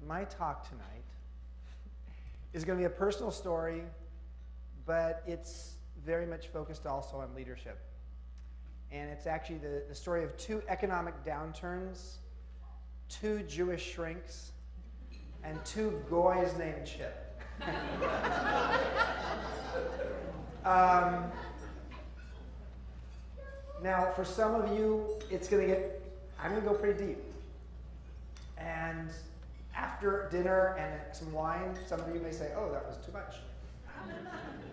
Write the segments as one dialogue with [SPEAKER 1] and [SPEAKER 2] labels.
[SPEAKER 1] my talk tonight is going to be a personal story, but it's very much focused also on leadership. And it's actually the story of 2 economic downturns, 2 Jewish shrinks, and 2 goys named Chip. Now, for some of you, I'm going to go pretty deep. And after dinner and some wine, some of you may say, oh, that was too much.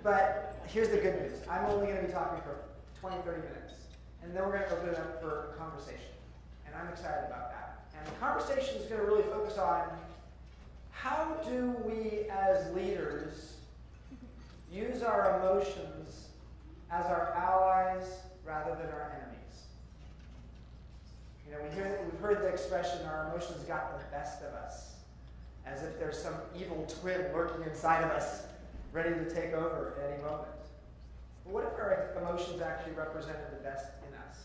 [SPEAKER 1] But here's the good news. I'm only going to be talking for 20, 30 minutes. And then we're going to open it up for a conversation. And I'm excited about that. And the conversation is going to really focus on how do we as leaders use our emotions as our allies rather than our enemies. You know, we've heard the expression, our emotions got the best of us, as if there's some evil twin lurking inside of us, ready to take over at any moment. But what if our emotions actually represented the best in us?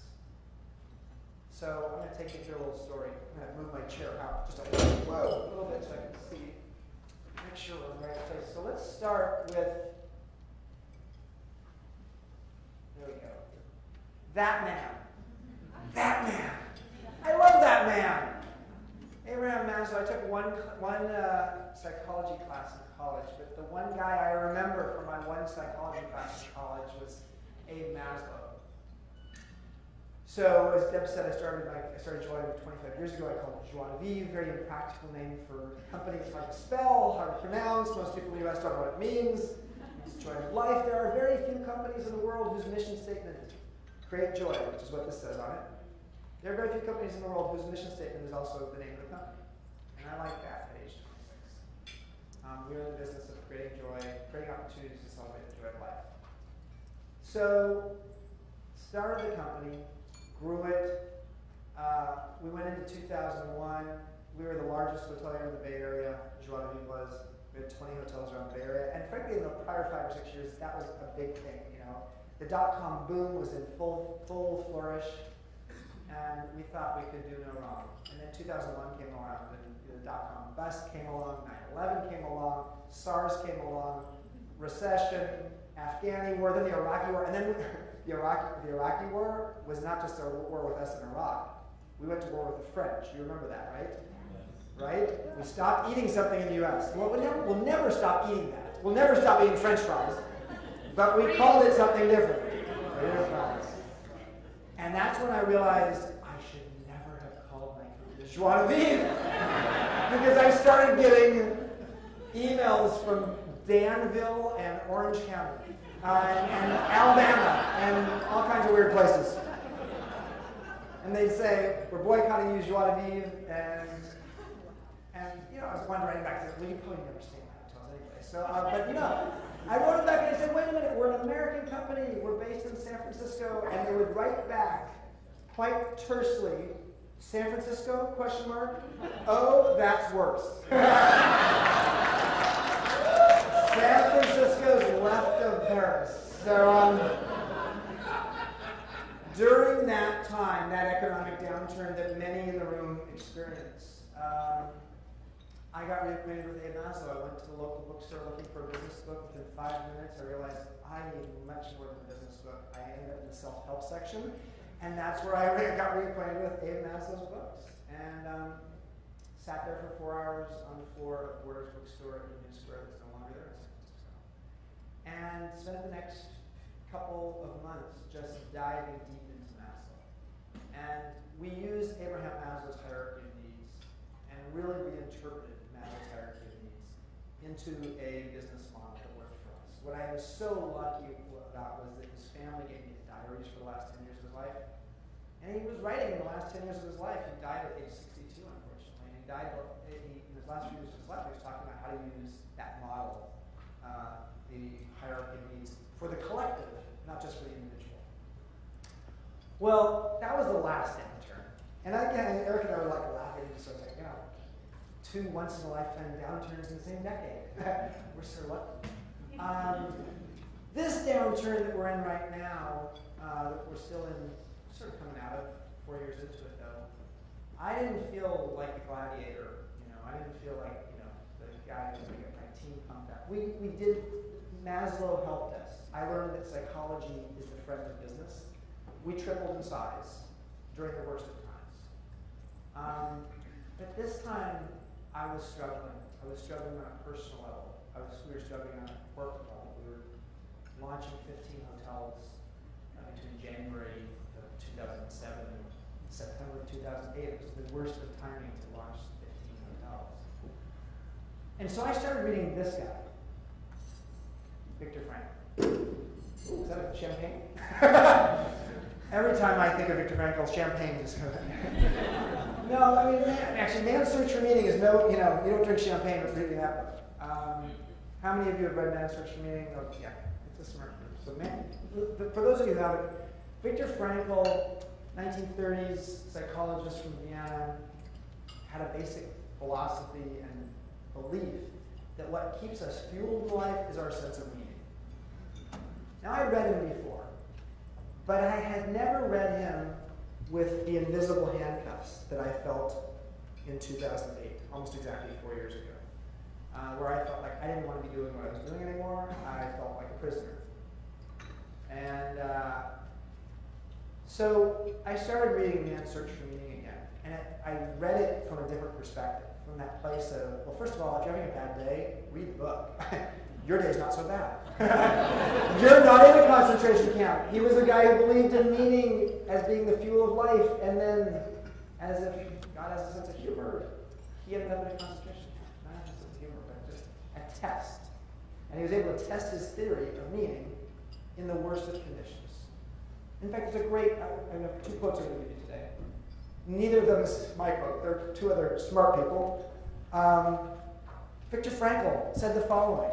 [SPEAKER 1] So I'm going to take you through a little story. I'm going to move my chair out just a little bit so I can see, make sure we're in the right place. So let's start with, there we go. That man. That man. I love that man. Abraham Maslow. I took one psychology class in college, but the one guy I remember from my one psychology class in college was Abe Maslow. So as Deb said, I started Joie 25 years ago. I called it Joie, very impractical name for a company. It's hard to spell, hard to pronounce. Most people in the US don't know what it means. It's joy of life. There are very few companies in the world whose mission statement is create joy, which is what this says on it. There are very few companies in the world whose mission statement is also the name of the company. And I like that at age 26. We're in the business of creating joy, creating opportunities to celebrate the joy of life. So, started the company, grew it. We went into 2001. We were the largest hotelier in the Bay Area. Joie was. We had 20 hotels around the Bay Area. And frankly, in the prior 5 or 6 years, that was a big thing. You know, the dot-com boom was in full flourish. And we thought we could do no wrong. And then 2001 came around, and the dot-com bust came along, 9/11 came along, SARS came along, recession, Afghani war, then the Iraqi war, and then the Iraqi war was not just a war with us in Iraq. We went to war with the French. You remember that, right? Right? We stopped eating something in the U.S. Well, we'll never stop eating that. We'll never stop eating French fries. But we called it something different. And that's when I realized I should never have called my company Joie, because I started getting emails from Danville and Orange County and Alabama and all kinds of weird places. And they'd say, we're boycotting you, Joie de Vivre, and you know, I was wondering back to, well, you probably never stay in my hotels anyway. So, but you know, I wrote it back and I said, wait a minute, we're an American company, we're based in San Francisco, and they would write back quite tersely, San Francisco, question mark? Oh, that's worse. San Francisco's left of Paris. So during that time, that economic downturn that many in the room experienced, I got reacquainted with Abe Maslow. I went to the local bookstore looking for a business book. Within 5 minutes, I realized I need much more than a business book. I ended up in the self-help section, and that's where I got reacquainted with Abe Maslow's books. And sat there for 4 hours on the floor of Borders Bookstore in New Square that's no longer there in San Francisco. And spent the next couple of months just diving deep into Maslow. And we used Abraham Maslow's hierarchy of needs and really reinterpreted Maslow's hierarchy of needs into a business model that worked for us. What I was so lucky about was that his family gave me his diaries for the last 10 years of his life. And he was writing in the last 10 years of his life. He died at age 62, unfortunately. And he died, in his last few years of his life, he was talking about how to use that model, the hierarchy of needs, for the collective, not just for the individual. Well, that was the last downturn. And again, Eric and I were like laughing, so I was like, you know, 2 once-in-a-lifetime downturns in the same decade. We're so lucky. This downturn that we're in right now, that we're still in, sort of coming out of 4 years into it though, I didn't feel like the gladiator. You know, I didn't feel like, the guy who was going to get my team pumped up. We did Maslow help desk. I learned that psychology is the friend of business. We tripled in size during the worst of times. But this time, I was struggling. I was struggling on a personal level. We were struggling on a corporate level. We were launching 15 hotels between January of 2007 and September of 2008. It was the worst of timing to launch 15 hotels. And so I started reading this guy, Viktor Frankl. Is that a champagne? Every time I think of Viktor Frankl, champagne just goes. No, I mean, actually, Man's Search for Meaning is no, you don't drink champagne with reading that book. How many of you have read Man's Search for Meaning? Oh, yeah, it's a smart group. So, for those of you who haven't, Viktor Frankl, 1930s psychologist from Vienna, had a basic philosophy and belief that what keeps us fueled in life is our sense of meaning. Now, I read him before, but I had never read him with the invisible handcuffs that I felt in 2008, almost exactly 4 years ago, where I felt like I didn't want to be doing what I was doing anymore. I felt like a prisoner. And so I started reading Man's Search for Meaning again, and I read it from a different perspective, from that place of, well, first of all, if you're having a bad day, read the book. Your day's not so bad. You're not in a concentration camp. He was a guy who believed in meaning as being the fuel of life, and then, as if God has a sense of humor, he ended up in a concentration camp. Not a sense of humor, but just a test. And he was able to test his theory of meaning in the worst of conditions. In fact, it's a great, I have two quotes I'm going to give you today. Neither of them is my quote. There are two other smart people. Viktor Frankl said the following,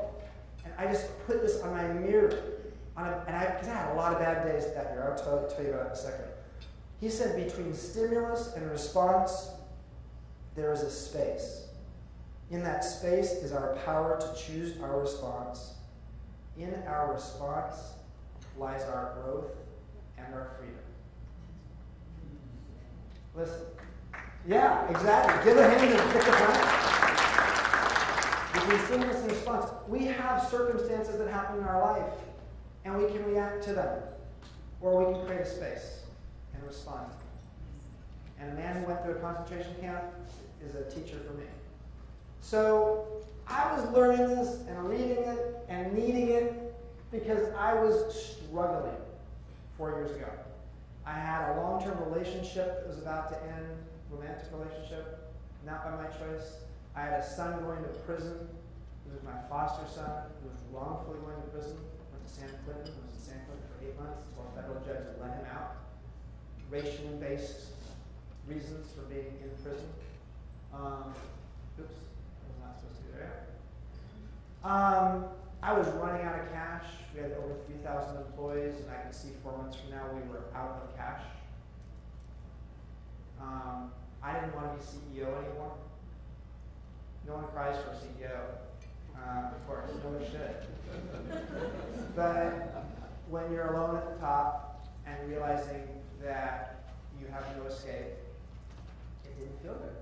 [SPEAKER 1] and I just put this on my mirror, because I had a lot of bad days that year. I'll tell you about it in a second. He said, between stimulus and response, there is a space. In that space is our power to choose our response. In our response lies our growth and our freedom. Listen. Yeah, exactly. Give a hand to Viktor Frankl. Between stimulus and response, we have circumstances that happen in our life, and we can react to them, or we can create a space and respond. And a man who went through a concentration camp is a teacher for me. So I was learning this and reading it and needing it because I was struggling 4 years ago. I had a long-term relationship that was about to end, romantic relationship, not by my choice. I had a son going to prison. He was my foster son who was wrongfully going to prison. Went to San Quentin. Was in San Quentin for 8 months until a federal judge let him out. Racially based reasons for being in prison. Oops, I was not supposed to be there. I was running out of cash. We had over 3,000 employees, and I could see 4 months from now we were out of cash. I didn't want to be CEO anymore. No one cries for a CEO, of course, no one should. But when you're alone at the top and realizing that you have no escape, it didn't feel good.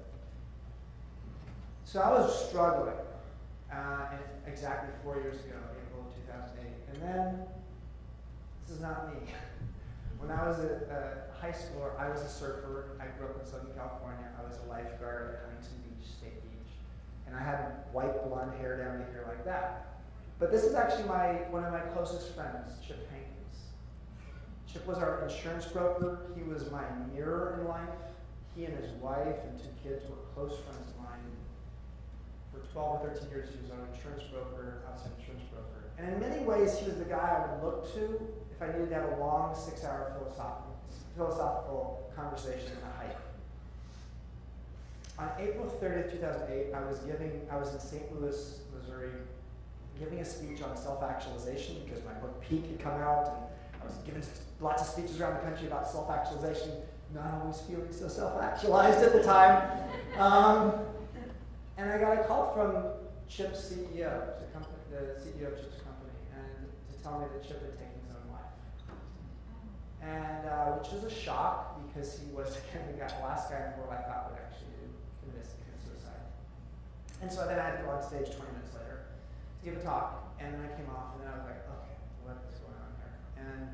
[SPEAKER 1] So I was struggling exactly 4 years ago, April of 2008. And then, this is not me. When I was a high schooler, I was a surfer. I grew up in Southern California. I was a lifeguard at Huntington Beach State Beach. And I had white blonde hair down to here like that. But this is actually one of my closest friends, Chip Hankins. Chip was our insurance broker. He was my mirror in life. He and his wife and 2 kids were close friends of mine. For 12 or 13 years, he was our insurance broker, outside insurance broker. And in many ways, he was the guy I would look to if I needed to have a long 6-hour philosophical conversation at a hike. On April 30th, 2008, I was in St. Louis, Missouri, giving a speech on self-actualization because my book Peak had come out, and I was giving lots of speeches around the country about self-actualization, not always feeling so self-actualized at the time. And I got a call from Chip's CEO, the CEO of Chip's company, and to tell me that Chip had taken his own life. And which was a shock because he was the last guy in the world I thought would actually commit suicide. And so then I had to go on stage 20 minutes later to give a talk, and then I came off, and then I was like, okay, what is going on here? And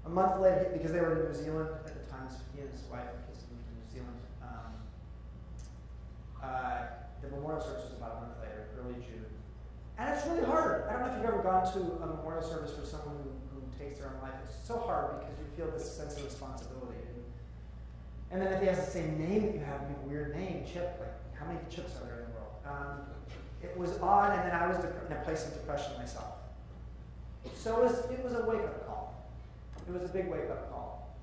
[SPEAKER 1] a month later, because they were in New Zealand at the time, he and his wife and kids moved to New Zealand, the memorial service was about a month later, early June. And it's really hard. I don't know if you've ever gone to a memorial service for someone who takes their own life. It's so hard because you feel this sense of responsibility. And then if he has the same name that you have, a weird name, Chip, like how many Chips are there in the world? It was odd, and then I was in a place of depression myself. So it was a wake-up call. It was a big wake-up call.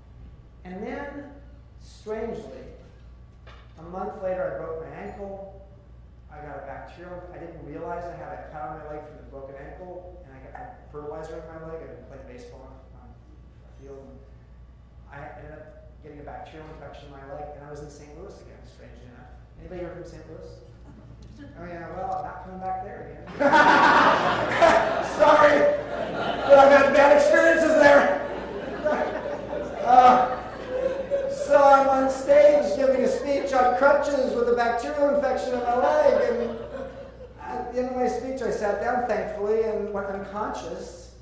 [SPEAKER 1] And then, strangely, a month later I broke my ankle. I got a bacterial. I didn't realize I had a cut on my leg from the broken ankle, and I got fertilizer in my leg. I didn't play baseball on a field. And I ended up getting a bacterial infection in my leg, and I was in St. Louis again, strangely enough. Anybody here from St. Louis? Oh yeah, well, I'm not coming back there again. Sorry, but I've had bad experiences there. So I'm on stage giving a speech on crutches with a bacterial infection in my leg, and at the end of my speech I sat down, thankfully, and went unconscious.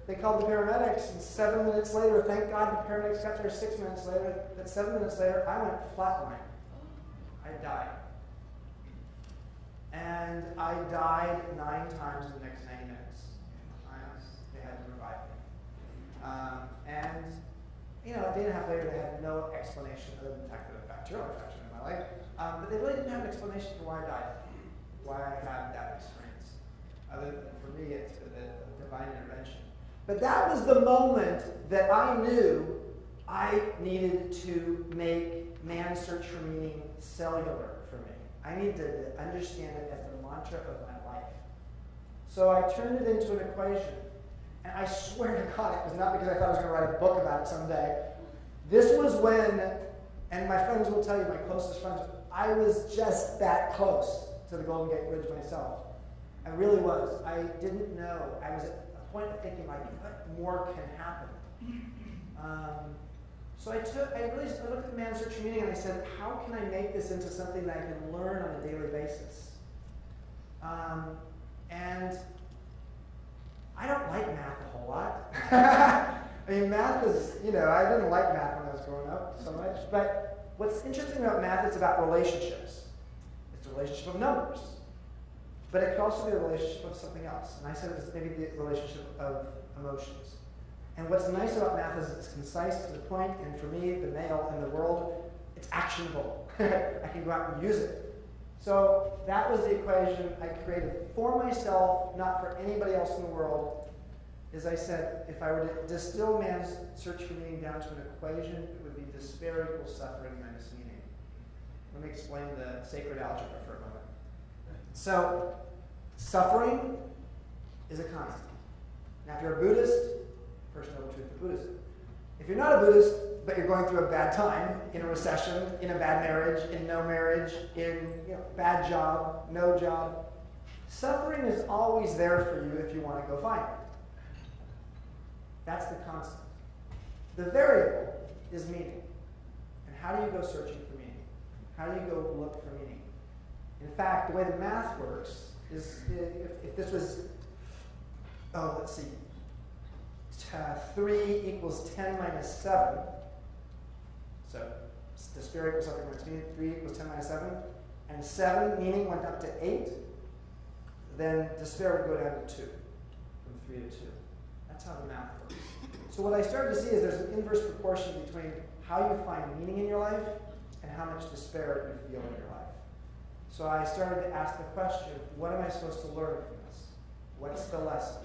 [SPEAKER 1] They called the paramedics, and 7 minutes later, thank God the paramedics got there 6 minutes later, but 7 minutes later, I went flatline. I died. And I died 9 times in the next 90 minutes. They had to revive me. And a day and a half later, they had no explanation other than the fact that I had a bacterial infection in my leg. But they really didn't have an explanation for why I died, why I had that experience. Other than, for me, it's the divine intervention. But that was the moment that I knew I needed to make man's search for meaning cellular for me. I needed to understand it as the mantra of my life. So I turned it into an equation. And I swear to God, it was not because I thought I was going to write a book about it someday. This was when, and my friends will tell you, my closest friends, I was just that close to the Golden Gate Bridge myself. I really was. I didn't know. I was at a point of thinking, like, what more can happen? So I looked at man's search for meaning, and I said, how can I make this into something that I can learn on a daily basis? And I don't like math a whole lot. I mean, math is, I didn't like math when I was growing up so much. But what's interesting about math is about relationships. It's a relationship of numbers. But it could also be a relationship of something else. And I said it's maybe the relationship of emotions. And what's nice about math is it's concise to the point, and for me, the male in the world, it's actionable. I can go out and use it. So that was the equation I created for myself, not for anybody else in the world. As I said, if I were to distill man's search for meaning down to an equation, it would be despair equals suffering minus meaning. Let me explain the sacred algebra for a moment. So, suffering is a constant. Now, if you're a Buddhist, first noble truth of Buddhism. If you're not a Buddhist, but you're going through a bad time, in a recession, in a bad marriage, in no marriage, in bad job, no job, suffering is always there for you if you want to go find it. That's the constant. The variable is meaning. And how do you go searching for meaning? How do you go look for meaning? In fact, the way the math works is if this was, let's see, 3 equals 10 minus 7. So despair equals suffering minus meaning, 3 equals 10 minus 7. And 7, meaning, went up to 8. Then despair would go down to 2, from 3 to 2. That's how the math works. So what I started to see is there's an inverse proportion between how you find meaning in your life and how much despair you feel in your life. So I started to ask the question, what am I supposed to learn from this? What's the lesson?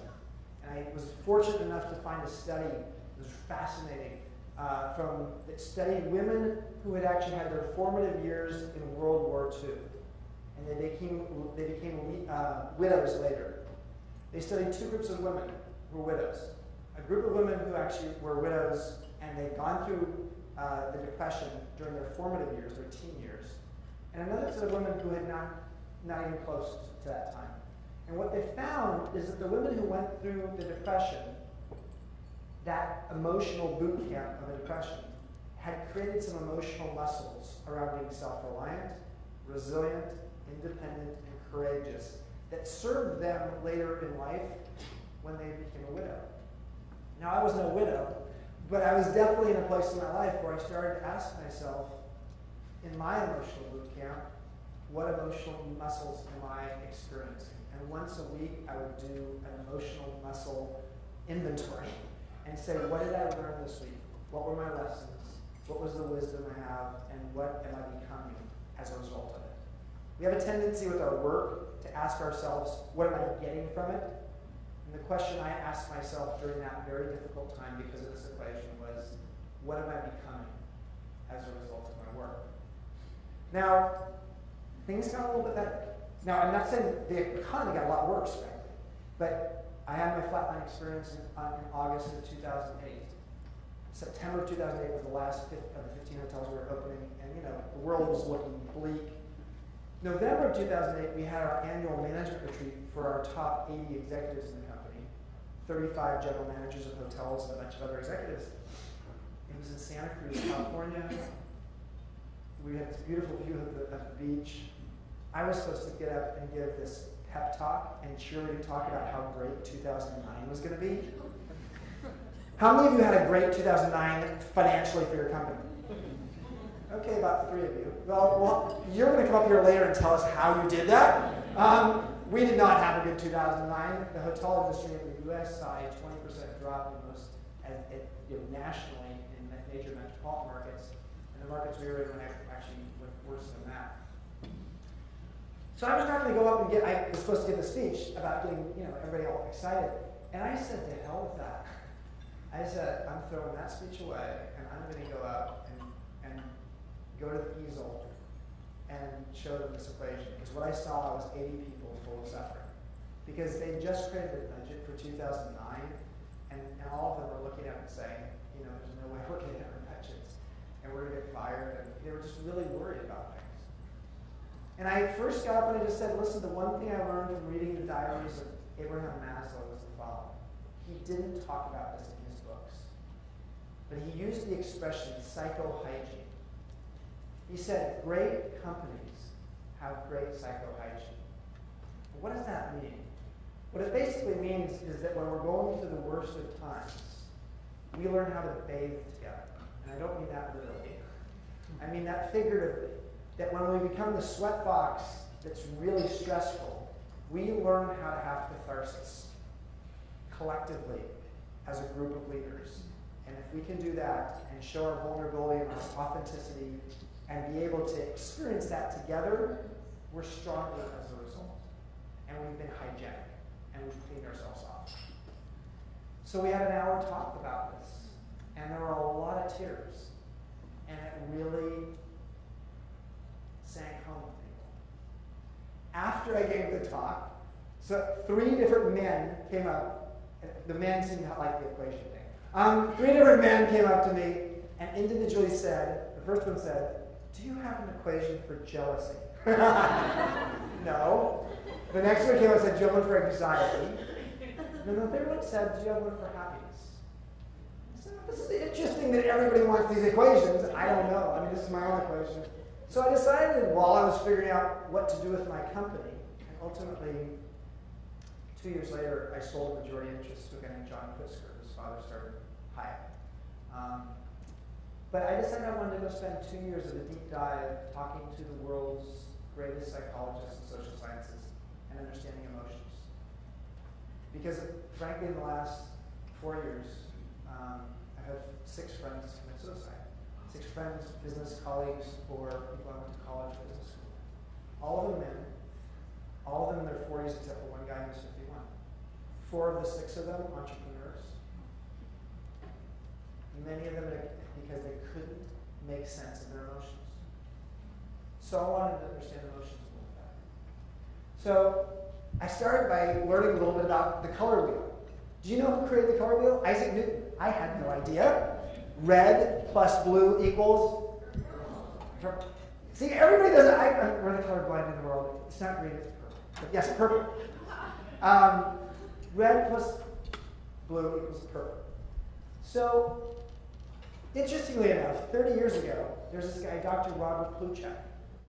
[SPEAKER 1] And I was fortunate enough to find a study that was fascinating that studied women who had actually had their formative years in World War II. And they became widows later. They studied 2 groups of women who were widows. A group of women who actually were widows and they'd gone through the Depression during their formative years, their teen years. And another set of women who had not even close to that time. And what they found is that the women who went through the Depression, that emotional boot camp of a depression, had created some emotional muscles around being self-reliant, resilient, independent, and courageous that served them later in life when they became a widow. Now, I was no widow, but I was definitely in a place in my life where I started to ask myself, in my emotional boot camp, what emotional muscles am I experiencing? And once a week, I would do an emotional muscle inventory and say, what did I learn this week? What were my lessons? What was the wisdom I have? And what am I becoming as a result of it? We have a tendency with our work to ask ourselves, what am I getting from it? And the question I asked myself during that very difficult time because of this equation was, what am I becoming as a result of my work? Now, things got a little bit better. Now, I'm not saying the economy got a lot worse, frankly, but I had my flatline experience in August of 2008. September of 2008 was the last of the 15 hotels we were opening, and the world was looking bleak. November of 2008, we had our annual management retreat for our top 80 executives in the company, 35 general managers of hotels and a bunch of other executives. It was in Santa Cruz, California. We had this beautiful view of the beach. I was supposed to get up and give this pep talk and cheerleading talk about how great 2009 was going to be. How many of you had a great 2009 financially for your company? Okay, about 3 of you. Well, you're going to come up here later and tell us how you did that. We did not have a good 2009. The hotel industry in the U.S. saw a 20% drop in most, nationally in major metropolitan markets. And the markets we were in actually went worse than that. So I was trying to go up and I was supposed to give a speech about getting, everybody all excited. And I said, to hell with that. I said, I'm throwing that speech away, and I'm going to go up and go to the easel and show them this equation. Because what I saw was 80 people full of suffering. Because they just created a budget for 2009, and all of them were looking at it and saying, there's no way we're going to hit our budgets, and we're going to get fired, and they were just really worried about things. And I first got up and I just said, listen, the one thing I learned from reading the diaries of Abraham Maslow was the following. He didn't talk about this in his books, but he used the expression psychohygiene. He said, great companies have great psychohygiene. What does that mean? What it basically means is that when we're going through the worst of times, we learn how to bathe together. And I don't mean that literally. I mean that figuratively. That when we become the sweat box that's really stressful, we learn how to have catharsis collectively as a group of leaders. And if we can do that and show our vulnerability and our authenticity and be able to experience that together, we're stronger as a result. And we've been hygienic and we've cleaned ourselves off. So we had an hour talk about this, and there were a lot of tears. And it really sank home with people. After I gave the talk, so 3 different men came up. The men seemed to like the equation thing. 3 different men came up to me and individually said, the first one said, do you have an equation for jealousy? No. The next one came up and said, do you have one for anxiety? And the third one said, do you have one for happiness? So this is interesting that everybody wants these equations. I don't know. I mean, this is my own equation. So I decided while I was figuring out what to do with my company, and ultimately, 2 years later, I sold a majority interest to a guy named John Pritzker, whose father started Hyatt. But I decided I wanted to go spend 2 years of a deep dive talking to the world's greatest psychologists and social sciences and understanding emotions. Because frankly, in the last 4 years, I've had 6 friends commit suicide. 6 friends, business colleagues, or people I went to college or business school. All of them men. All of them in their 40s except for one guy who's 51. 4 of the 6 of them entrepreneurs. Many of them because they couldn't make sense of their emotions. So I wanted to understand emotions a little better. So I started by learning a little bit about the color wheel. Do you know who created the color wheel? Isaac Newton. I had no idea. Red plus blue equals purple. See, everybody does it. We're the colorblind in the world. It's not green, it's purple. But yes, purple. Red plus blue equals purple. So, interestingly enough, 30 years ago, there's this guy, Dr. Robert Plutchik.